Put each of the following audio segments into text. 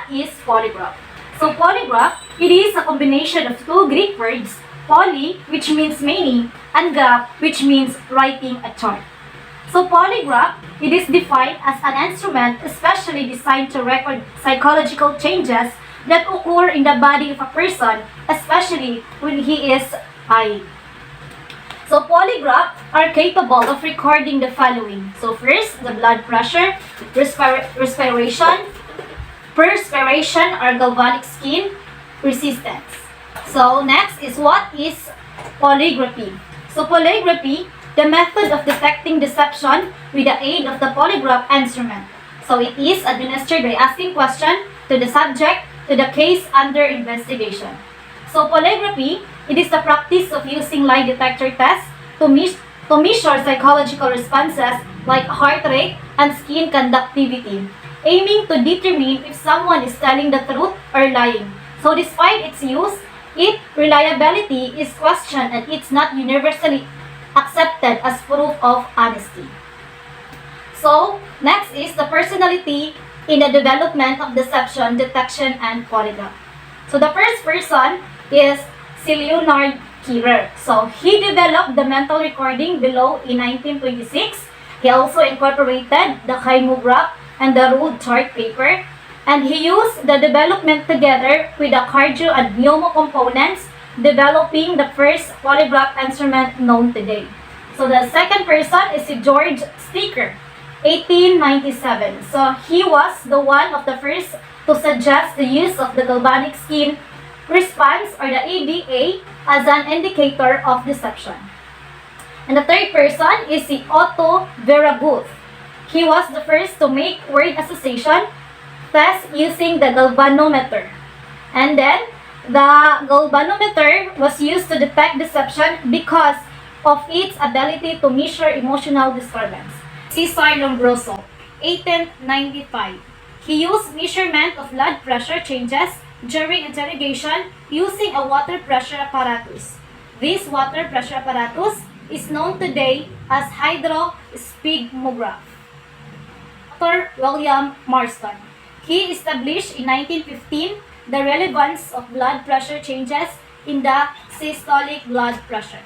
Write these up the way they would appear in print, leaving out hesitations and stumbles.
what is polygraph? So polygraph, it is a combination of two Greek words, poly, which means many, and graph, which means writing a chart. So polygraph, it is defined as an instrument especially designed to record psychological changes that occur in the body of a person, especially when he is dying. So polygraph are capable of recording the following. So first, the blood pressure, respiration, perspiration or galvanic skin resistance. So next is what is polygraphy. So polygraphy, the method of detecting deception with the aid of the polygraph instrument. So it is administered by asking questions to the subject to the case under investigation. So polygraphy, it is the practice of using lie detector tests to measure psychological responses like heart rate and skin conductivity, aiming to determine if someone is telling the truth or lying. So despite its use, its reliability is questioned and it's not universally accepted as proof of honesty. So next is the personality in the development of deception, detection, and polygraph. So the first person is Leonard Keeler. So he developed the mental recording below in 1926. He also incorporated the kymograph and the ruled chart paper, and he used the development together with the cardio and pneumo components, developing the first polygraph instrument known today. So the second person is George Sticker, 1897. So he was the one of the first to suggest the use of the galvanic skin response or the ABA as an indicator of deception. And the third person is si Otto Verabooth. He was the first to make word association tests using the galvanometer. And then the galvanometer was used to detect deception because of its ability to measure emotional disturbance. Cesar Lombroso, 1895. He used measurement of blood pressure changes during interrogation using a water pressure apparatus. This water pressure apparatus is known today as hydrosphygmograph. Dr. William Marston. He established in 1915 the relevance of blood pressure changes in the systolic blood pressure.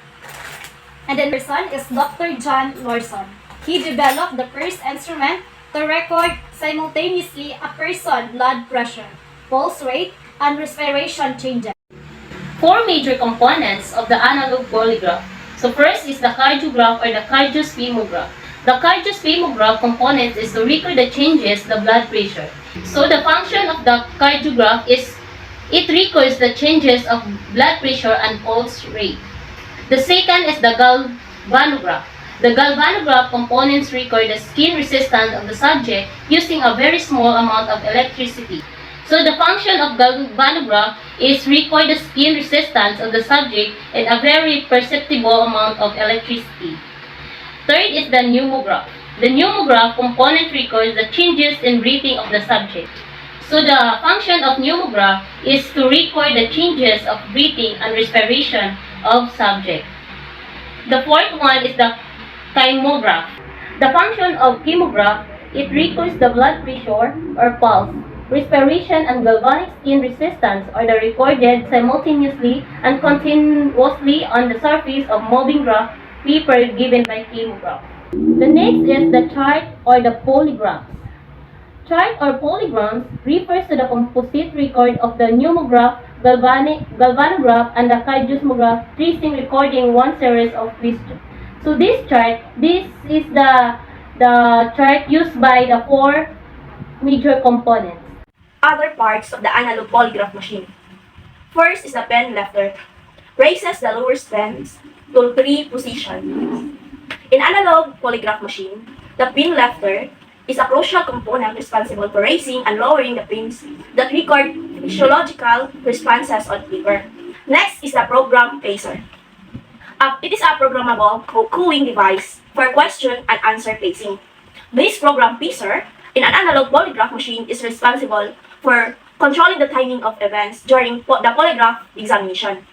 And the person is Dr. John Lawson. He developed the first instrument to record simultaneously a person's blood pressure, pulse rate, and respiration changes. Four major components of the analog polygraph. So first is the cardiograph or the cardiosphygmograph. The cardiosphygmograph component is to record the changes the blood pressure. So the function of the cardiograph is it records the changes of blood pressure and pulse rate. The second is the galvanograph. The galvanograph components record the skin resistance of the subject using a very small amount of electricity. So the function of galvanograph is record the skin resistance of the subject and a very perceptible amount of electricity. Third is the pneumograph. The pneumograph component records the changes in breathing of the subject. So the function of pneumograph is to record the changes of breathing and respiration of subject. The fourth one is the kymograph. The function of kymograph, it records the blood pressure or pulse. Respiration and galvanic skin resistance are recorded simultaneously and continuously on the surface of moving graph paper given by kymograph. The next is the chart or the polygraphs. Chart or polygrams refers to the composite record of the pneumograph, galvanograph, and the cardiosmograph, tracing recording one series of questions. So this is the chart used by the four major components. Other parts of the analog polygraph machine. First is the pen lifter. Raises the lower pens to 3 positions. In analog polygraph machine, the pin lifter is a crucial component responsible for raising and lowering the pins that record physiological responses on paper. Next is the program placer. It is a programmable queuing device for question and answer placing. This program placer in an analog polygraph machine is responsible for controlling the timing of events during the polygraph examination.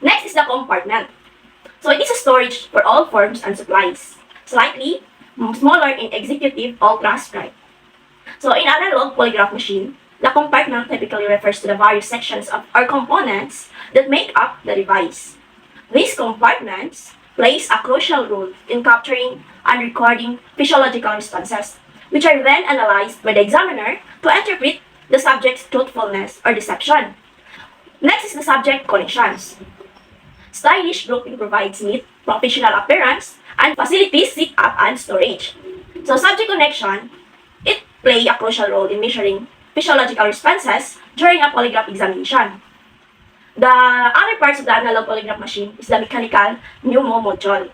Next is the compartment. So it is a storage for all forms and supplies, slightly smaller in executive ultra scribe. So in analog polygraph machine, The compartment typically refers to the various sections of or components that make up the device. These compartments plays a crucial role in capturing and recording physiological responses, which are then analyzed by the examiner to interpret the subject's truthfulness or deception. Next is the subject connections. Stylish grouping provides neat, professional appearance and facilities sit-up and storage. So subject connection, it play a crucial role in measuring physiological responses during a polygraph examination. The other parts of the analog polygraph machine is the mechanical pneumo module.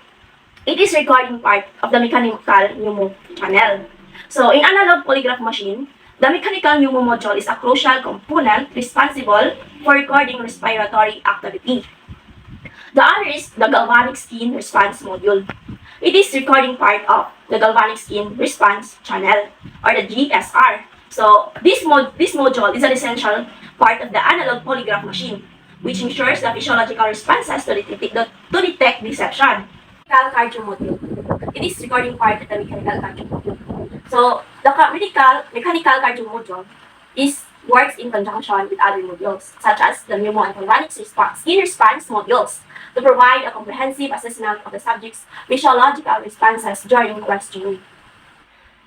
It is recording part of the mechanical pneumo channel. So in analog polygraph machine, the mechanical pneumo module is a crucial component responsible for recording respiratory activity. The other is the galvanic skin response module. It is recording part of the galvanic skin response channel or the GSR. So this module is an essential part of the analog polygraph machine, which ensures the physiological responses to detect deception. Mechanical cardio module. It is recording part of the mechanical cardio module. So the mechanical cardio module works in conjunction with other modules, such as the pneumo and galvanic skin response modules, to provide a comprehensive assessment of the subject's physiological responses during questioning.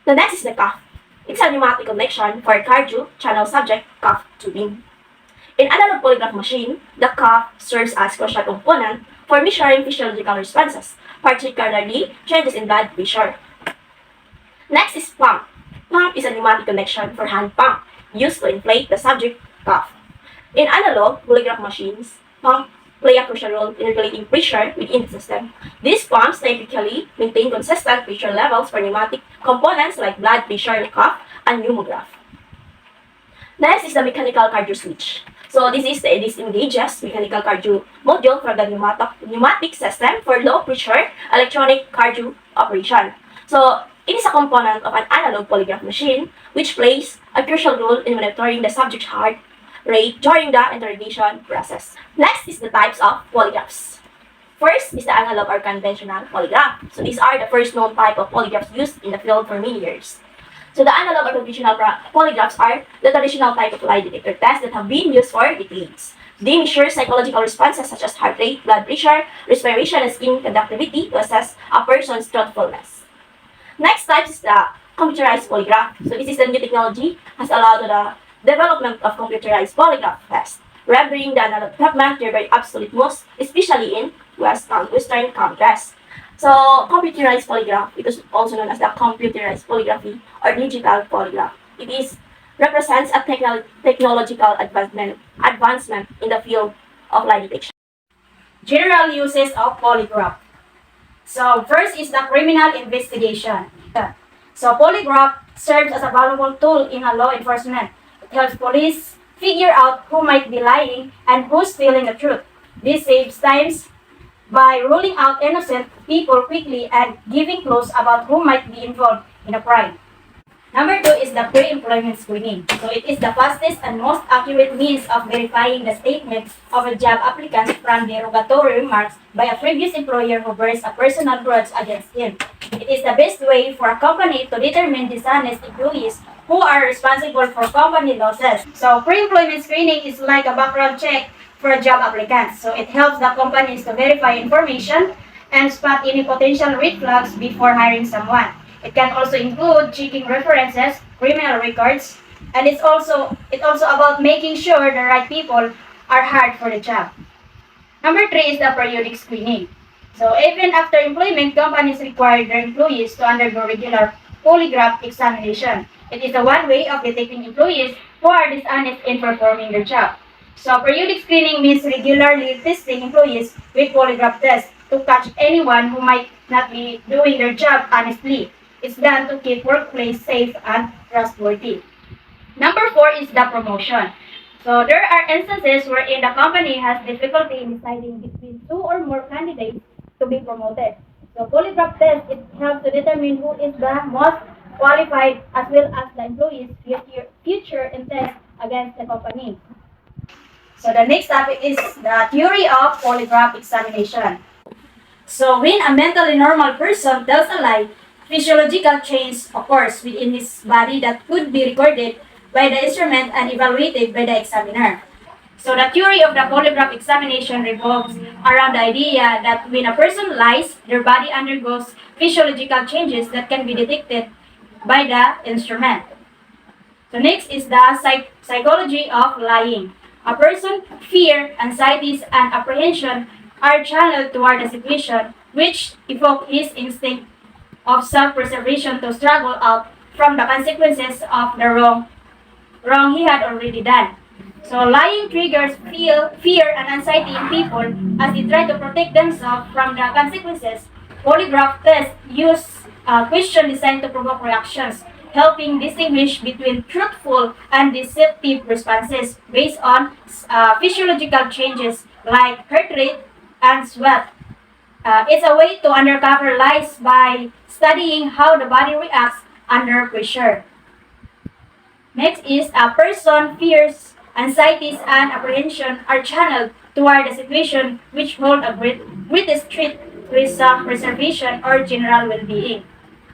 The next is the cuff. It's a pneumatic connection for cardio channel subject cuff tubing. In analog polygraph machine, the cuff serves as crucial component for measuring physiological responses, particularly changes in blood pressure. Next is pump. Pump is a pneumatic connection for hand pump used to inflate the subject cuff. In analog polygraph machines, pump play a crucial role in regulating pressure within the system. These pumps typically maintain consistent pressure levels for pneumatic components like blood pressure cuff and pneumograph. Next is the mechanical cardio switch. So this engages mechanical cardio module from the pneumatic system for low pressure electronic cardio operation. So it is a component of an analog polygraph machine which plays a crucial role in monitoring the subject's heart rate during the interrogation process. Next is the types of polygraphs. First is the analog or conventional polygraph. So these are the first known type of polygraphs used in the field for many years. So the analog or conventional polygraphs are the traditional type of lie detector tests that have been used for decades. They measure psychological responses such as heart rate, blood pressure, respiration, and skin conductivity to assess a person's truthfulness. Next type is the computerized polygraph. So this is the new technology has allowed the development of computerized polygraph tests, rendering the analog development thereby obsolete most, especially in Western countries. So, computerized polygraph, it is also known as the computerized polygraphy or digital polygraph. It represents a technological advancement in the field of lie detection. General uses of polygraph. So first is the criminal investigation. So polygraph serves as a valuable tool in a law enforcement. It helps police figure out who might be lying and who's telling the truth. This saves times by ruling out innocent people quickly and giving clues about who might be involved in a crime. Number 2 is the pre-employment screening. So it is the fastest and most accurate means of verifying the statements of a job applicant from derogatory remarks by a previous employer who bears a personal grudge against him. It is the best way for a company to determine dishonest employees who are responsible for company losses. So pre-employment screening is like a background check for job applicants. So it helps the companies to verify information and spot any potential red flags before hiring someone. It can also include checking references, criminal records, and it's also about making sure the right people are hired for the job. Number 3 is the periodic screening. So even after employment, companies require their employees to undergo regular polygraph examination. It is one way of detecting employees who are dishonest in performing their job. So periodic screening means regularly testing employees with polygraph tests to catch anyone who might not be doing their job honestly. It's done to keep workplace safe and trustworthy. Number 4 is the promotion. So there are instances wherein the company has difficulty in deciding between 2 or more candidates to be promoted. So polygraph test, it helps to determine who is the most qualified as well as the employee's future intent against the company. So the next topic is the theory of polygraph examination. So when a mentally normal person tells a lie, physiological change occurs within his body that could be recorded by the instrument and evaluated by the examiner. So the theory of the polygraph examination revolves around the idea that when a person lies, their body undergoes physiological changes that can be detected by the instrument. So next is the psychology of lying. A person's fear, anxieties, and apprehension are channeled toward the situation, which evoke his instinct of self-preservation to struggle out from the consequences of the wrong he had already done. So lying triggers fear and anxiety in people as they try to protect themselves from the consequences. Polygraph tests use questions designed to provoke reactions, helping distinguish between truthful and deceptive responses based on physiological changes like heart rate and sweat. It's a way to uncover lies by studying how the body reacts under pressure. Next is a person fears, anxieties, and apprehension are channeled toward the situation which hold a greatest threat to self-preservation or general well-being.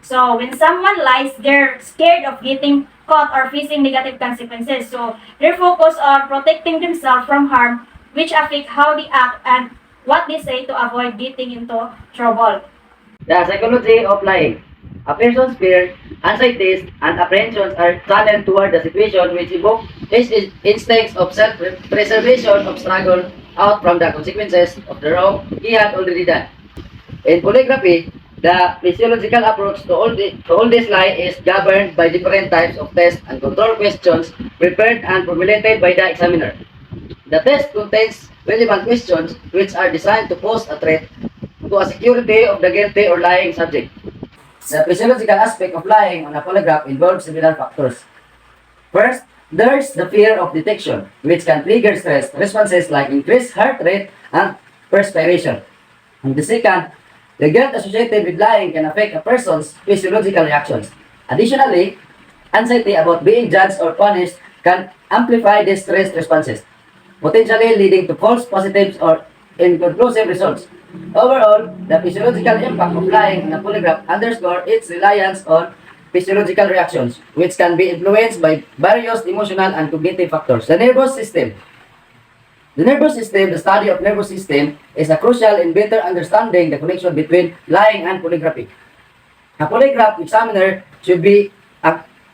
So when someone lies, they're scared of getting caught or facing negative consequences. So they're focused on protecting themselves from harm, which affect how they act and what they say to avoid getting into trouble. The psychology of lying. A person's fear, anxieties, and apprehensions are channeled toward the situation which evoke his instincts of self-preservation of struggle out from the consequences of the wrong he had already done. In polygraphy, the physiological approach to all this lie is governed by different types of tests and control questions prepared and formulated by the examiner. The test contains relevant questions which are designed to pose a threat to a security of the guilty or lying subject. The physiological aspect of lying on a polygraph involves several factors. First, there's the fear of detection, which can trigger stress responses like increased heart rate and perspiration. And the second, the guilt associated with lying can affect a person's physiological reactions. Additionally, anxiety about being judged or punished can amplify these stress responses, potentially leading to false positives or inconclusive results. Overall, the physiological impact of lying on a polygraph underscores its reliance on physiological reactions, which can be influenced by various emotional and cognitive factors. The nervous system. The nervous system, the study of nervous system, is a crucial in better understanding the connection between lying and polygraphy. A polygraph examiner should be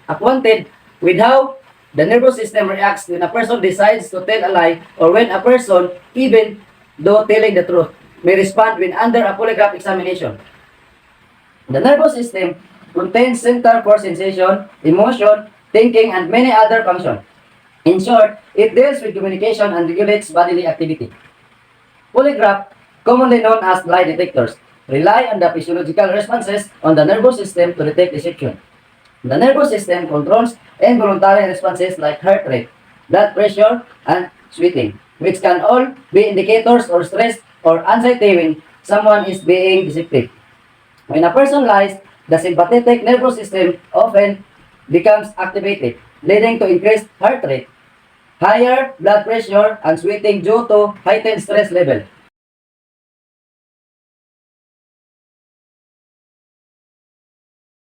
acquainted with how the nervous system reacts when a person decides to tell a lie or when a person, even though telling the truth, may respond when under a polygraph examination. The nervous system contains center for sensation, emotion, thinking, and many other functions. In short, it deals with communication and regulates bodily activity. Polygraph, commonly known as lie detectors, rely on the physiological responses on the nervous system to detect deception. The nervous system controls involuntary responses like heart rate, blood pressure, and sweating, which can all be indicators of stress or anxiety when someone is being deceptive. When a person lies, the sympathetic nervous system often becomes activated, leading to increased heart rate, higher blood pressure, and sweating due to heightened stress level.